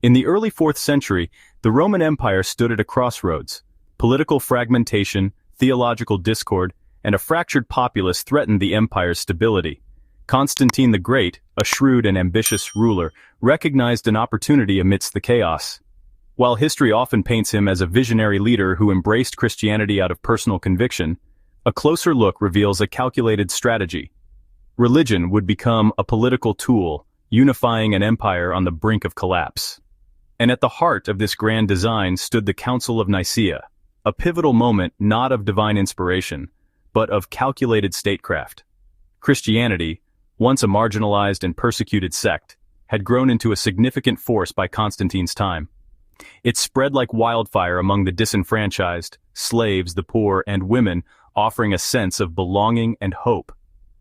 In the early 4th century, the Roman Empire stood at a crossroads. Political fragmentation, theological discord, and a fractured populace threatened the empire's stability. Constantine the Great, a shrewd and ambitious ruler, recognized an opportunity amidst the chaos. While history often paints him as a visionary leader who embraced Christianity out of personal conviction, a closer look reveals a calculated strategy. Religion would become a political tool, unifying an empire on the brink of collapse. And at the heart of this grand design stood the Council of Nicaea, a pivotal moment not of divine inspiration, but of calculated statecraft. Christianity, once a marginalized and persecuted sect, had grown into a significant force by Constantine's time. It spread like wildfire among the disenfranchised, slaves, the poor, and women, offering a sense of belonging and hope.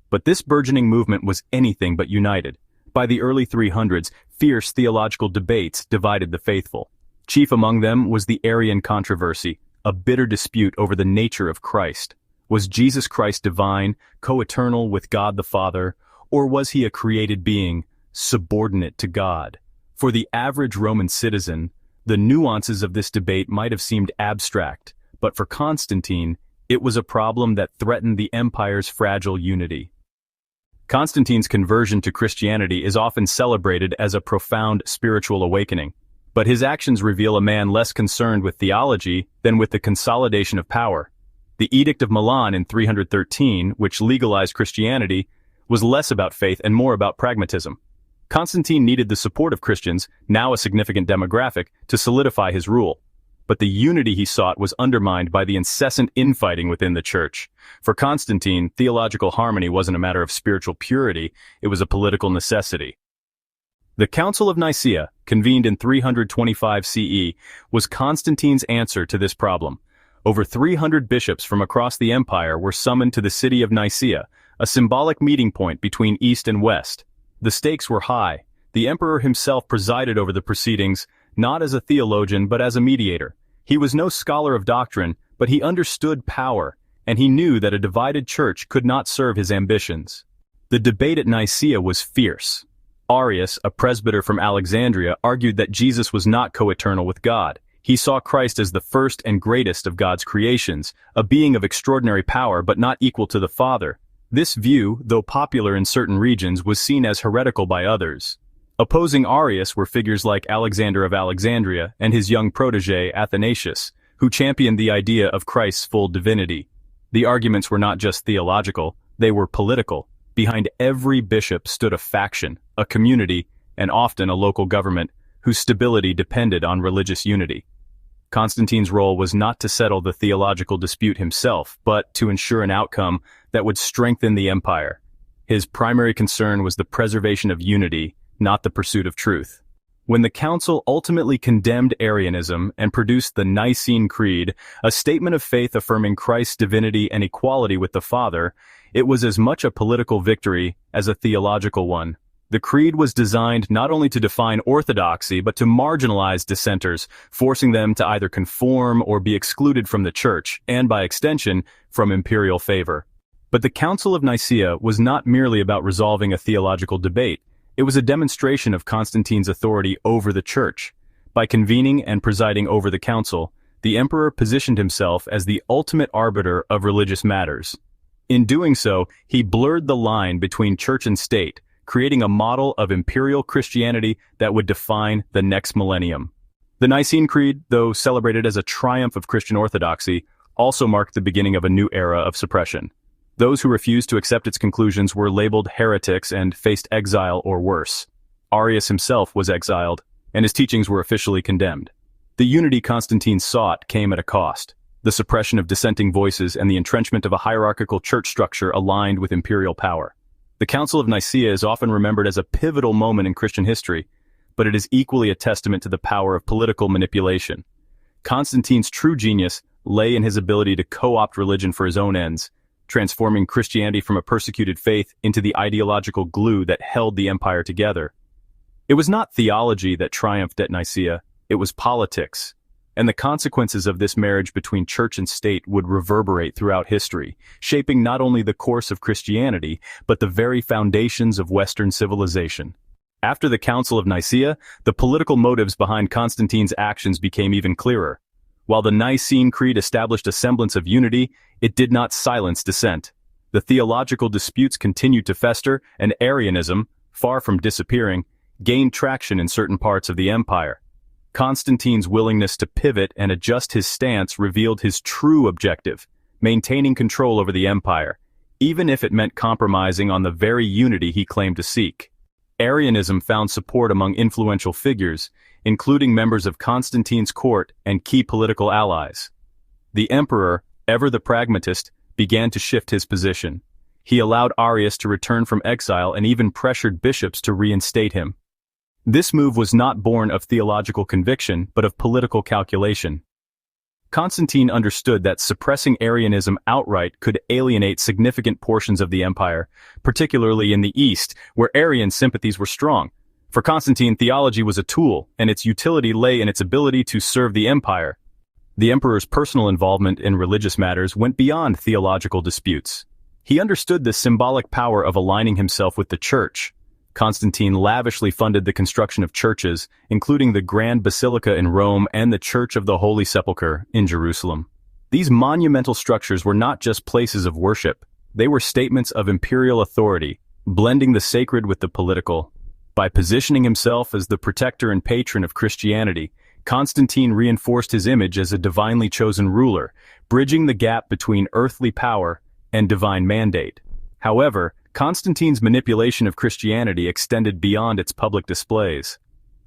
But this burgeoning movement was anything but united. By the early 300s, fierce theological debates divided the faithful. Chief among them was the Arian Controversy, a bitter dispute over the nature of Christ. Was Jesus Christ divine, co-eternal with God the Father, or was he a created being, subordinate to God? For the average Roman citizen, the nuances of this debate might have seemed abstract, but for Constantine, it was a problem that threatened the empire's fragile unity. Constantine's conversion to Christianity is often celebrated as a profound spiritual awakening, but his actions reveal a man less concerned with theology than with the consolidation of power. The Edict of Milan in 313, which legalized Christianity, was less about faith and more about pragmatism. Constantine needed the support of Christians, now a significant demographic, to solidify his rule. But the unity he sought was undermined by the incessant infighting within the church. For Constantine, theological harmony wasn't a matter of spiritual purity, it was a political necessity. The Council of Nicaea, convened in 325 CE, was Constantine's answer to this problem. Over 300 bishops from across the empire were summoned to the city of Nicaea, a symbolic meeting point between East and West. The stakes were high. The emperor himself presided over the proceedings, not as a theologian but as a mediator. He was no scholar of doctrine, but he understood power, and he knew that a divided church could not serve his ambitions. The debate at Nicaea was fierce. Arius, a presbyter from Alexandria, argued that Jesus was not co-eternal with God. He saw Christ as the first and greatest of God's creations, a being of extraordinary power but not equal to the Father. This view, though popular in certain regions, was seen as heretical by others. Opposing Arius were figures like Alexander of Alexandria and his young protege Athanasius, who championed the idea of Christ's full divinity. The arguments were not just theological, they were political. Behind every bishop stood a faction, a community, and often a local government, whose stability depended on religious unity. Constantine's role was not to settle the theological dispute himself, but to ensure an outcome that would strengthen the empire. His primary concern was the preservation of unity, not the pursuit of truth. When the council ultimately condemned Arianism and produced the Nicene Creed, a statement of faith affirming Christ's divinity and equality with the Father, it was as much a political victory as a theological one. The creed was designed not only to define orthodoxy but to marginalize dissenters, forcing them to either conform or be excluded from the church, and by extension, from imperial favor. But the Council of Nicaea was not merely about resolving a theological debate. It was a demonstration of Constantine's authority over the church. By convening and presiding over the council, the emperor positioned himself as the ultimate arbiter of religious matters. In doing so, he blurred the line between church and state, creating a model of imperial Christianity that would define the next millennium. The Nicene Creed, though celebrated as a triumph of Christian orthodoxy, also marked the beginning of a new era of suppression. Those who refused to accept its conclusions were labeled heretics and faced exile or worse. Arius himself was exiled, and his teachings were officially condemned. The unity Constantine sought came at a cost: the suppression of dissenting voices and the entrenchment of a hierarchical church structure aligned with imperial power. The Council of Nicaea is often remembered as a pivotal moment in Christian history, but it is equally a testament to the power of political manipulation. Constantine's true genius lay in his ability to co-opt religion for his own ends, transforming Christianity from a persecuted faith into the ideological glue that held the empire together. It was not theology that triumphed at Nicaea, it was politics. And the consequences of this marriage between church and state would reverberate throughout history, shaping not only the course of Christianity, but the very foundations of Western civilization. After the Council of Nicaea, the political motives behind Constantine's actions became even clearer. While the Nicene Creed established a semblance of unity, it did not silence dissent. The theological disputes continued to fester, and Arianism, far from disappearing, gained traction in certain parts of the empire. Constantine's willingness to pivot and adjust his stance revealed his true objective: maintaining control over the empire, even if it meant compromising on the very unity he claimed to seek. Arianism found support among influential figures, including members of Constantine's court and key political allies. The emperor, ever the pragmatist, began to shift his position. He allowed Arius to return from exile and even pressured bishops to reinstate him. This move was not born of theological conviction, but of political calculation. Constantine understood that suppressing Arianism outright could alienate significant portions of the empire, particularly in the East, where Arian sympathies were strong. For Constantine, theology was a tool, and its utility lay in its ability to serve the empire. The emperor's personal involvement in religious matters went beyond theological disputes. He understood the symbolic power of aligning himself with the church. Constantine lavishly funded the construction of churches, including the Grand Basilica in Rome and the Church of the Holy Sepulchre in Jerusalem. These monumental structures were not just places of worship, they were statements of imperial authority, blending the sacred with the political. By positioning himself as the protector and patron of Christianity, Constantine reinforced his image as a divinely chosen ruler, bridging the gap between earthly power and divine mandate. However, Constantine's manipulation of Christianity extended beyond its public displays.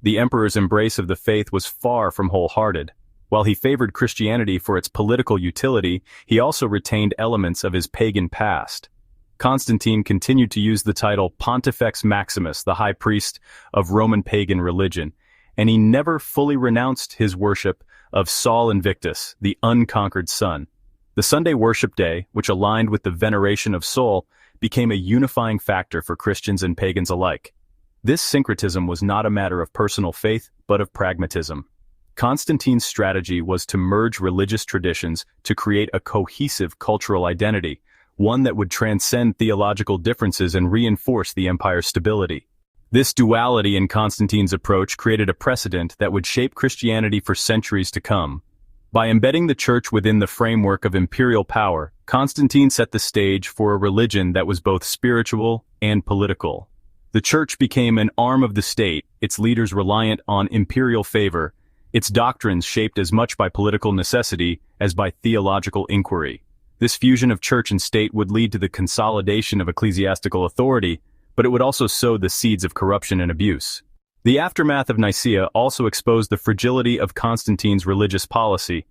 The emperor's embrace of the faith was far from wholehearted. While he favored Christianity for its political utility, he also retained elements of his pagan past. Constantine continued to use the title Pontifex Maximus, the high priest of Roman pagan religion, and he never fully renounced his worship of Sol Invictus, the unconquered sun. The Sunday worship day, which aligned with the veneration of Sol, became a unifying factor for Christians and pagans alike. This syncretism was not a matter of personal faith, but of pragmatism. Constantine's strategy was to merge religious traditions to create a cohesive cultural identity, one that would transcend theological differences and reinforce the empire's stability. This duality in Constantine's approach created a precedent that would shape Christianity for centuries to come. By embedding the church within the framework of imperial power, Constantine set the stage for a religion that was both spiritual and political. The church became an arm of the state, its leaders reliant on imperial favor, its doctrines shaped as much by political necessity as by theological inquiry. This fusion of church and state would lead to the consolidation of ecclesiastical authority, but it would also sow the seeds of corruption and abuse. The aftermath of Nicaea also exposed the fragility of Constantine's religious policy.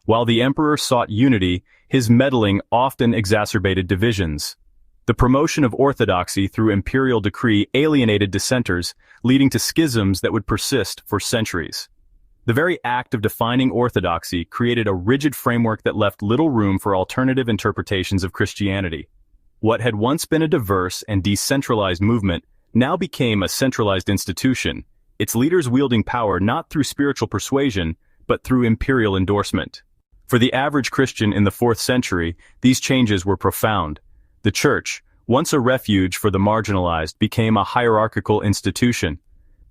While the emperor sought unity, his meddling often exacerbated divisions. The promotion of orthodoxy through imperial decree alienated dissenters, leading to schisms that would persist for centuries. The very act of defining orthodoxy created a rigid framework that left little room for alternative interpretations of Christianity. What had once been a diverse and decentralized movement now became a centralized institution, its leaders wielding power not through spiritual persuasion, but through imperial endorsement. For the average Christian in the 4th century, these changes were profound. The church, once a refuge for the marginalized, became a hierarchical institution.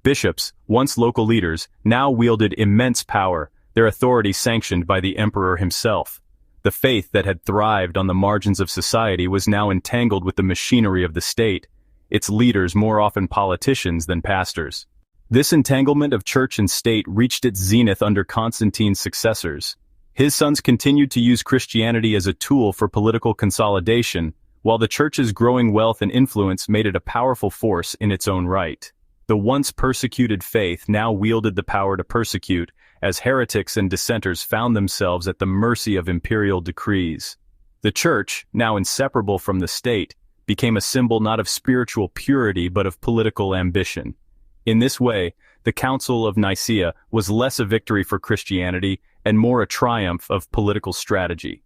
Bishops, once local leaders, now wielded immense power, their authority sanctioned by the emperor himself. The faith that had thrived on the margins of society was now entangled with the machinery of the state, its leaders more often politicians than pastors. This entanglement of church and state reached its zenith under Constantine's successors. His sons continued to use Christianity as a tool for political consolidation, while the church's growing wealth and influence made it a powerful force in its own right. The once persecuted faith now wielded the power to persecute, as heretics and dissenters found themselves at the mercy of imperial decrees. The church, now inseparable from the state, became a symbol not of spiritual purity but of political ambition. In this way, the Council of Nicaea was less a victory for Christianity and more a triumph of political strategy.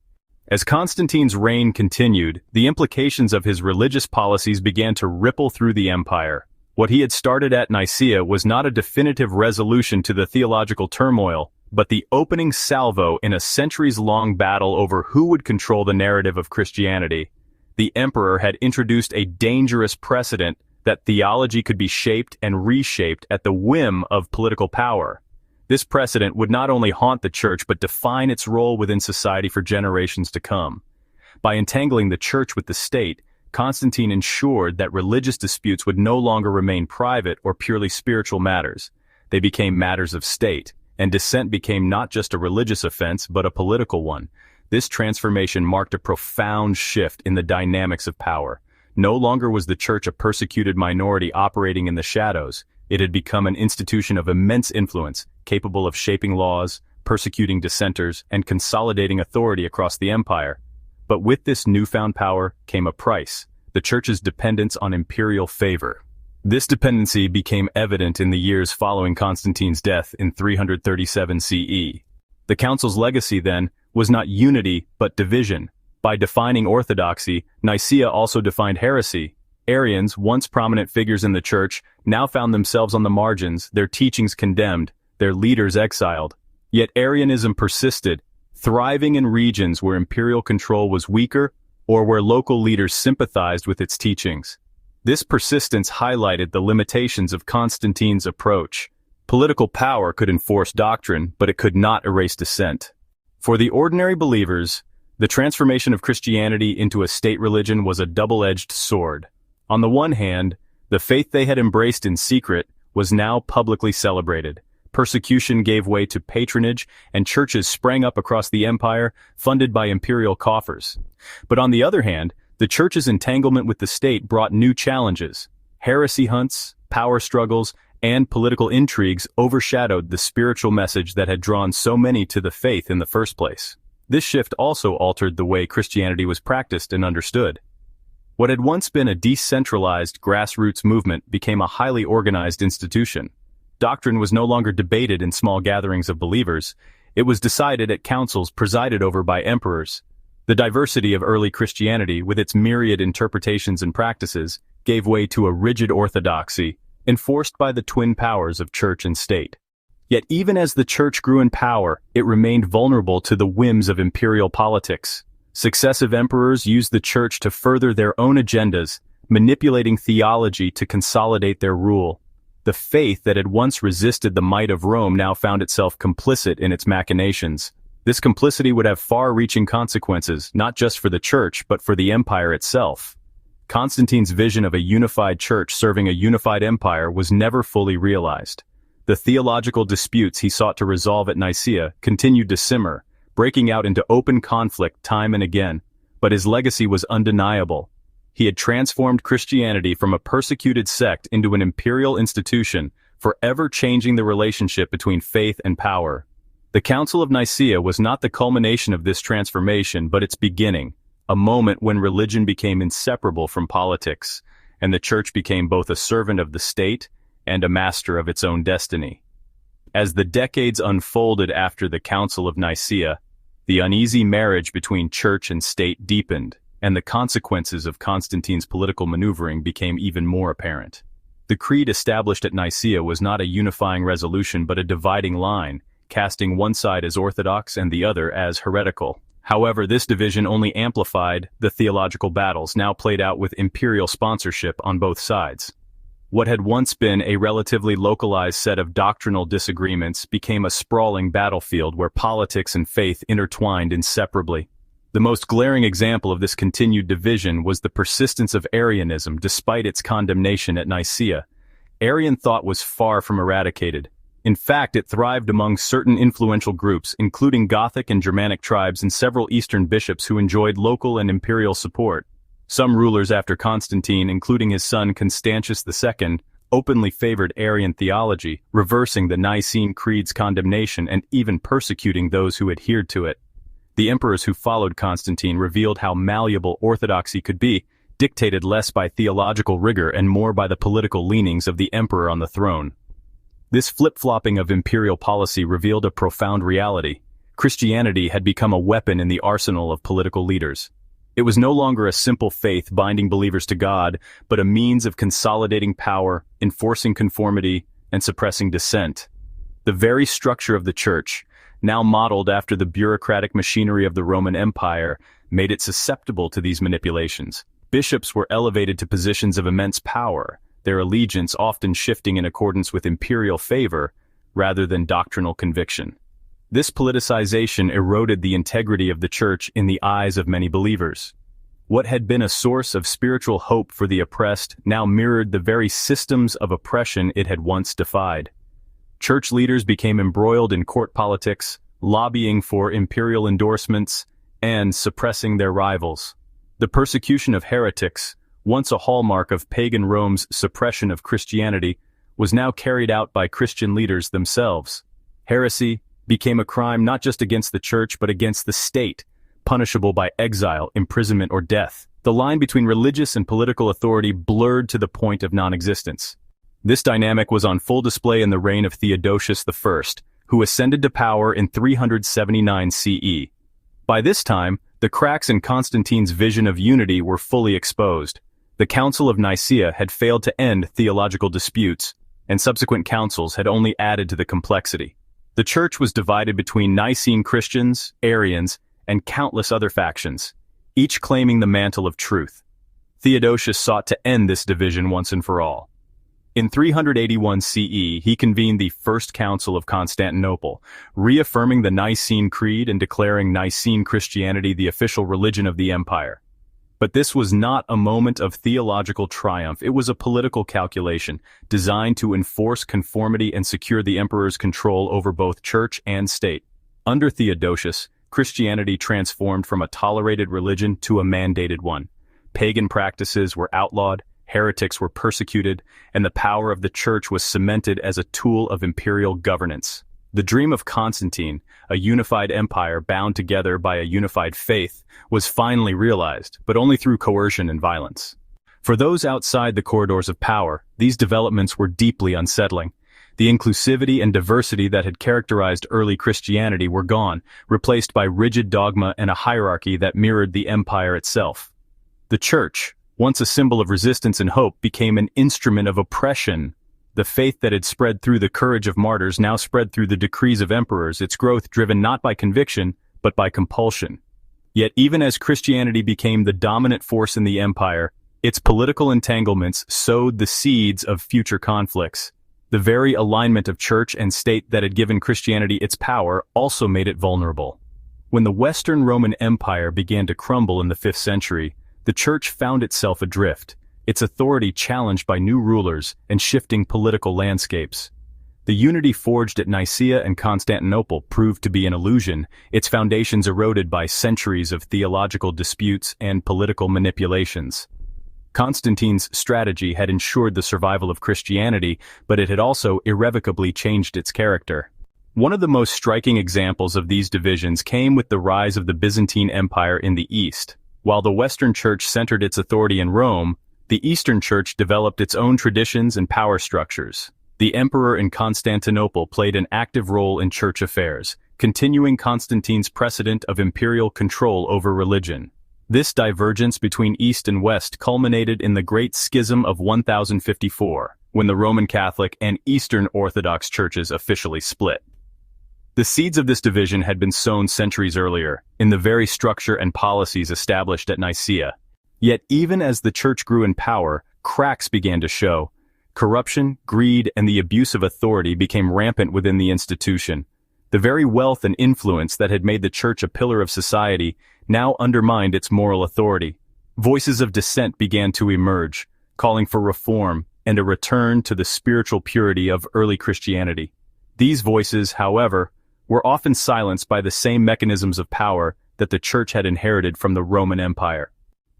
As Constantine's reign continued, the implications of his religious policies began to ripple through the empire. What he had started at Nicaea was not a definitive resolution to the theological turmoil, but the opening salvo in a centuries-long battle over who would control the narrative of Christianity. The emperor had introduced a dangerous precedent that theology could be shaped and reshaped at the whim of political power. This precedent would not only haunt the church but define its role within society for generations to come. By entangling the church with the state, Constantine ensured that religious disputes would no longer remain private or purely spiritual matters. They became matters of state, and dissent became not just a religious offense but a political one. This transformation marked a profound shift in the dynamics of power. No longer was the church a persecuted minority operating in the shadows. It had become an institution of immense influence, capable of shaping laws, persecuting dissenters, and consolidating authority across the empire. But with this newfound power came a price: the church's dependence on imperial favor. This dependency became evident in the years following Constantine's death in 337 CE. The council's legacy, then, was not unity but division. By defining orthodoxy, Nicea also defined heresy. Arians, once prominent figures in the church, now found themselves on the margins, their teachings condemned, their leaders exiled. Yet Arianism persisted, thriving in regions where imperial control was weaker or where local leaders sympathized with its teachings. This persistence highlighted the limitations of Constantine's approach. Political power could enforce doctrine, but it could not erase dissent. For the ordinary believers, the transformation of Christianity into a state religion was a double-edged sword. On the one hand, the faith they had embraced in secret was now publicly celebrated. Persecution gave way to patronage, and churches sprang up across the empire, funded by imperial coffers. But on the other hand, the church's entanglement with the state brought new challenges. Heresy hunts, power struggles, and political intrigues overshadowed the spiritual message that had drawn so many to the faith in the first place. This shift also altered the way Christianity was practiced and understood. What had once been a decentralized grassroots movement became a highly organized institution. Doctrine was no longer debated in small gatherings of believers. It was decided at councils presided over by emperors. The diversity of early Christianity, with its myriad interpretations and practices, gave way to a rigid orthodoxy, enforced by the twin powers of church and state. Yet even as the church grew in power, it remained vulnerable to the whims of imperial politics. Successive emperors used the church to further their own agendas, manipulating theology to consolidate their rule. The faith that had once resisted the might of Rome now found itself complicit in its machinations. This complicity would have far-reaching consequences, not just for the church, but for the empire itself. Constantine's vision of a unified church serving a unified empire was never fully realized. The theological disputes he sought to resolve at Nicaea continued to simmer, breaking out into open conflict time and again, but his legacy was undeniable. He had transformed Christianity from a persecuted sect into an imperial institution, forever changing the relationship between faith and power. The Council of Nicaea was not the culmination of this transformation, but its beginning, a moment when religion became inseparable from politics, and the church became both a servant of the state and a master of its own destiny. As the decades unfolded after the Council of Nicaea, the uneasy marriage between church and state deepened, and the consequences of Constantine's political maneuvering became even more apparent. The creed established at Nicaea was not a unifying resolution but a dividing line, casting one side as orthodox and the other as heretical. However, this division only amplified the theological battles now played out with imperial sponsorship on both sides. What had once been a relatively localized set of doctrinal disagreements became a sprawling battlefield where politics and faith intertwined inseparably. The most glaring example of this continued division was the persistence of Arianism despite its condemnation at Nicaea. Arian thought was far from eradicated. In fact, it thrived among certain influential groups, including Gothic and Germanic tribes and several Eastern bishops who enjoyed local and imperial support. Some rulers after Constantine, including his son Constantius II, openly favored Arian theology, reversing the Nicene Creed's condemnation and even persecuting those who adhered to it. The emperors who followed Constantine revealed how malleable orthodoxy could be, dictated less by theological rigor and more by the political leanings of the emperor on the throne. This flip-flopping of imperial policy revealed a profound reality. Christianity had become a weapon in the arsenal of political leaders. It was no longer a simple faith binding believers to God, but a means of consolidating power, enforcing conformity, and suppressing dissent. The very structure of the church, now modeled after the bureaucratic machinery of the Roman Empire, made it susceptible to these manipulations. Bishops were elevated to positions of immense power. their allegiance often shifting in accordance with imperial favor rather than doctrinal conviction. This politicization eroded the integrity of the Church in the eyes of many believers. What had been a source of spiritual hope for the oppressed now mirrored the very systems of oppression it had once defied. Church leaders became embroiled in court politics, lobbying for imperial endorsements, and suppressing their rivals. The persecution of heretics, once a hallmark of pagan Rome's suppression of Christianity, was now carried out by Christian leaders themselves. Heresy became a crime not just against the Church but against the state, punishable by exile, imprisonment, or death. The line between religious and political authority blurred to the point of non-existence. This dynamic was on full display in the reign of Theodosius I, who ascended to power in 379 CE. By this time, the cracks in Constantine's vision of unity were fully exposed. The Council of Nicaea had failed to end theological disputes, and subsequent councils had only added to the complexity. The Church was divided between Nicene Christians, Arians, and countless other factions, each claiming the mantle of truth. Theodosius sought to end this division once and for all. In 381 CE, he convened the First Council of Constantinople, reaffirming the Nicene Creed and declaring Nicene Christianity the official religion of the empire. But this was not a moment of theological triumph. It was a political calculation designed to enforce conformity and secure the emperor's control over both church and state. Under Theodosius, Christianity transformed from a tolerated religion to a mandated one. Pagan practices were outlawed, heretics were persecuted, and the power of the Church was cemented as a tool of imperial governance. The dream of Constantine, a unified empire bound together by a unified faith, was finally realized, but only through coercion and violence. For those outside the corridors of power, these developments were deeply unsettling. The inclusivity and diversity that had characterized early Christianity were gone, replaced by rigid dogma and a hierarchy that mirrored the empire itself. The Church, once a symbol of resistance and hope, became an instrument of oppression. The faith that had spread through the courage of martyrs now spread through the decrees of emperors, its growth driven not by conviction, but by compulsion. Yet even as Christianity became the dominant force in the empire, its political entanglements sowed the seeds of future conflicts. The very alignment of church and state that had given Christianity its power also made it vulnerable. When the Western Roman Empire began to crumble in the 5th century, the Church found itself adrift, its authority challenged by new rulers and shifting political landscapes. The unity forged at Nicea and Constantinople proved to be an illusion, its foundations eroded by centuries of theological disputes and political manipulations. Constantine's strategy had ensured the survival of Christianity, but it had also irrevocably changed its character. One of the most striking examples of these divisions came with the rise of the Byzantine Empire in the East. While the Western Church centered its authority in Rome, the Eastern Church developed its own traditions and power structures. The emperor in Constantinople played an active role in church affairs, continuing Constantine's precedent of imperial control over religion. This divergence between East and West culminated in the Great Schism of 1054, when the Roman Catholic and Eastern Orthodox churches officially split. The seeds of this division had been sown centuries earlier, in the very structure and policies established at Nicaea. Yet even as the Church grew in power, cracks began to show. Corruption, greed, and the abuse of authority became rampant within the institution. The very wealth and influence that had made the Church a pillar of society now undermined its moral authority. Voices of dissent began to emerge, calling for reform and a return to the spiritual purity of early Christianity. These voices, however, were often silenced by the same mechanisms of power that the Church had inherited from the Roman Empire.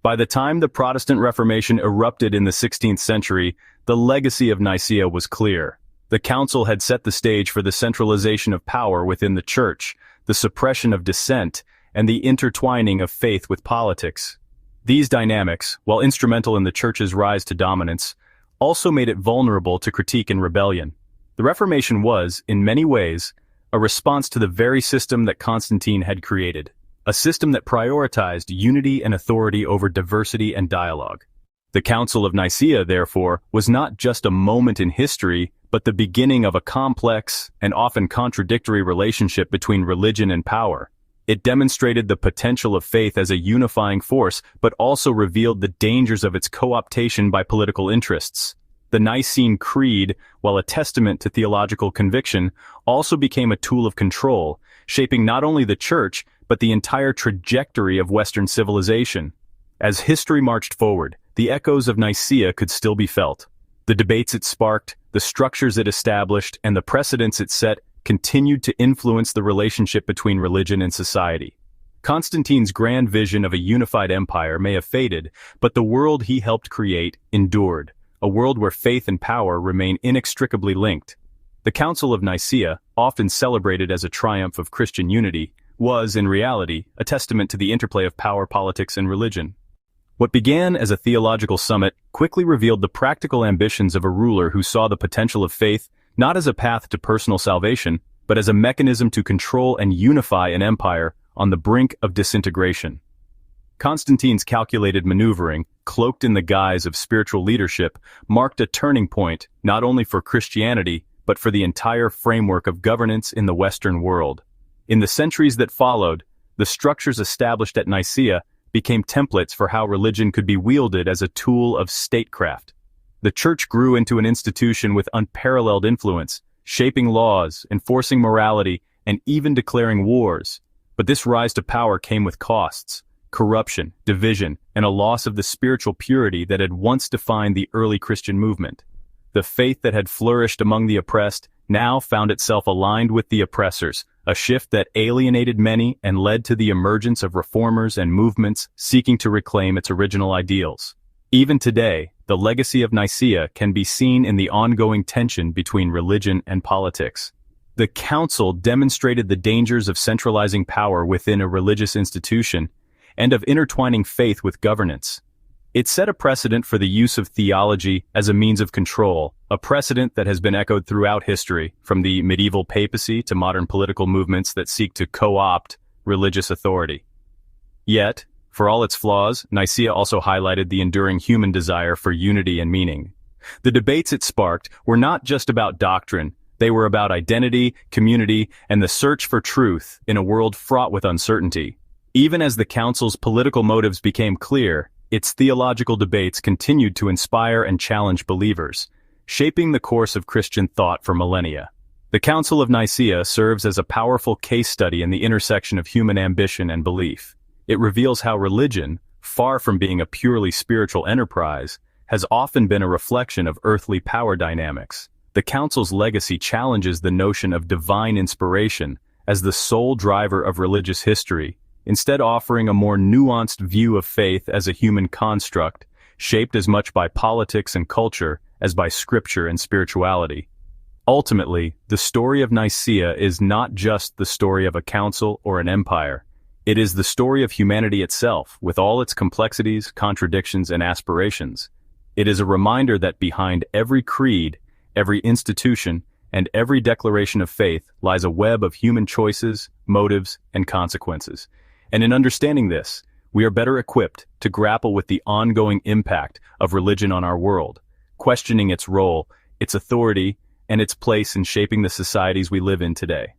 By the time the Protestant Reformation erupted in the 16th century, the legacy of Nicaea was clear. The Council had set the stage for the centralization of power within the Church, the suppression of dissent, and the intertwining of faith with politics. These dynamics, while instrumental in the Church's rise to dominance, also made it vulnerable to critique and rebellion. The Reformation was, in many ways, a response to the very system that Constantine had created, a system that prioritized unity and authority over diversity and dialogue. The Council of Nicaea, therefore, was not just a moment in history, but the beginning of a complex and often contradictory relationship between religion and power. It demonstrated the potential of faith as a unifying force, but also revealed the dangers of its co-optation by political interests. The Nicene Creed, while a testament to theological conviction, also became a tool of control, shaping not only the Church, but the entire trajectory of Western civilization. As history marched forward, the echoes of Nicaea could still be felt. The debates it sparked, the structures it established, and the precedents it set continued to influence the relationship between religion and society. Constantine's grand vision of a unified empire may have faded, but the world he helped create endured, a world where faith and power remain inextricably linked. The Council of Nicaea, often celebrated as a triumph of Christian unity, was, in reality, a testament to the interplay of power, politics, and religion. What began as a theological summit quickly revealed the practical ambitions of a ruler who saw the potential of faith not as a path to personal salvation, but as a mechanism to control and unify an empire on the brink of disintegration. Constantine's calculated maneuvering, cloaked in the guise of spiritual leadership, marked a turning point not only for Christianity, but for the entire framework of governance in the Western world. In the centuries that followed, the structures established at Nicaea became templates for how religion could be wielded as a tool of statecraft. The Church grew into an institution with unparalleled influence, shaping laws, enforcing morality, and even declaring wars. But this rise to power came with costs: corruption, division, and a loss of the spiritual purity that had once defined the early Christian movement. The faith that had flourished among the oppressed now found itself aligned with the oppressors, a shift that alienated many and led to the emergence of reformers and movements seeking to reclaim its original ideals. Even today, the legacy of Nicaea can be seen in the ongoing tension between religion and politics. The Council demonstrated the dangers of centralizing power within a religious institution and of intertwining faith with governance. It set a precedent for the use of theology as a means of control, a precedent that has been echoed throughout history, from the medieval papacy to modern political movements that seek to co-opt religious authority. Yet, for all its flaws, Nicaea also highlighted the enduring human desire for unity and meaning. The debates it sparked were not just about doctrine, they were about identity, community, and the search for truth in a world fraught with uncertainty. Even as the Council's political motives became clear, its theological debates continued to inspire and challenge believers, shaping the course of Christian thought for millennia. The Council of Nicaea serves as a powerful case study in the intersection of human ambition and belief. It reveals how religion, far from being a purely spiritual enterprise, has often been a reflection of earthly power dynamics. The Council's legacy challenges the notion of divine inspiration as the sole driver of religious history, instead offering a more nuanced view of faith as a human construct, shaped as much by politics and culture as by scripture and spirituality. Ultimately, the story of Nicaea is not just the story of a council or an empire. It is the story of humanity itself, with all its complexities, contradictions, and aspirations. It is a reminder that behind every creed, every institution, and every declaration of faith lies a web of human choices, motives, and consequences. And in understanding this, we are better equipped to grapple with the ongoing impact of religion on our world, questioning its role, its authority, and its place in shaping the societies we live in today.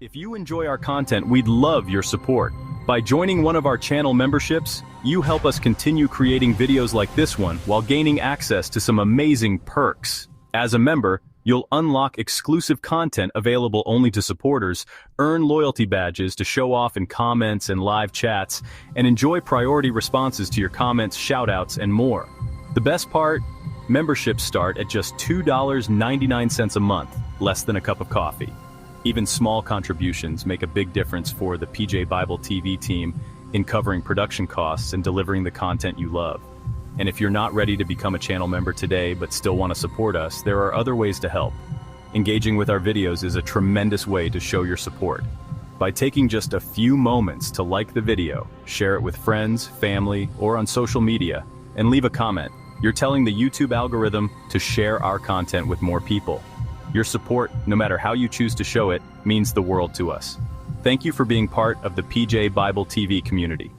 If you enjoy our content, we'd love your support. By joining one of our channel memberships, you help us continue creating videos like this one while gaining access to some amazing perks. As a member, you'll unlock exclusive content available only to supporters, earn loyalty badges to show off in comments and live chats, and enjoy priority responses to your comments, shoutouts, and more. The best part? Memberships start at just $2.99 a month, less than a cup of coffee. Even small contributions make a big difference for the PJ Bible TV team in covering production costs and delivering the content you love. And if you're not ready to become a channel member today but still want to support us, there are other ways to help. Engaging with our videos is a tremendous way to show your support. By taking just a few moments to like the video, share it with friends, family, or on social media, and leave a comment, you're telling the YouTube algorithm to share our content with more people. Your support, no matter how you choose to show it, means the world to us. Thank you for being part of the PJ Bible TV community.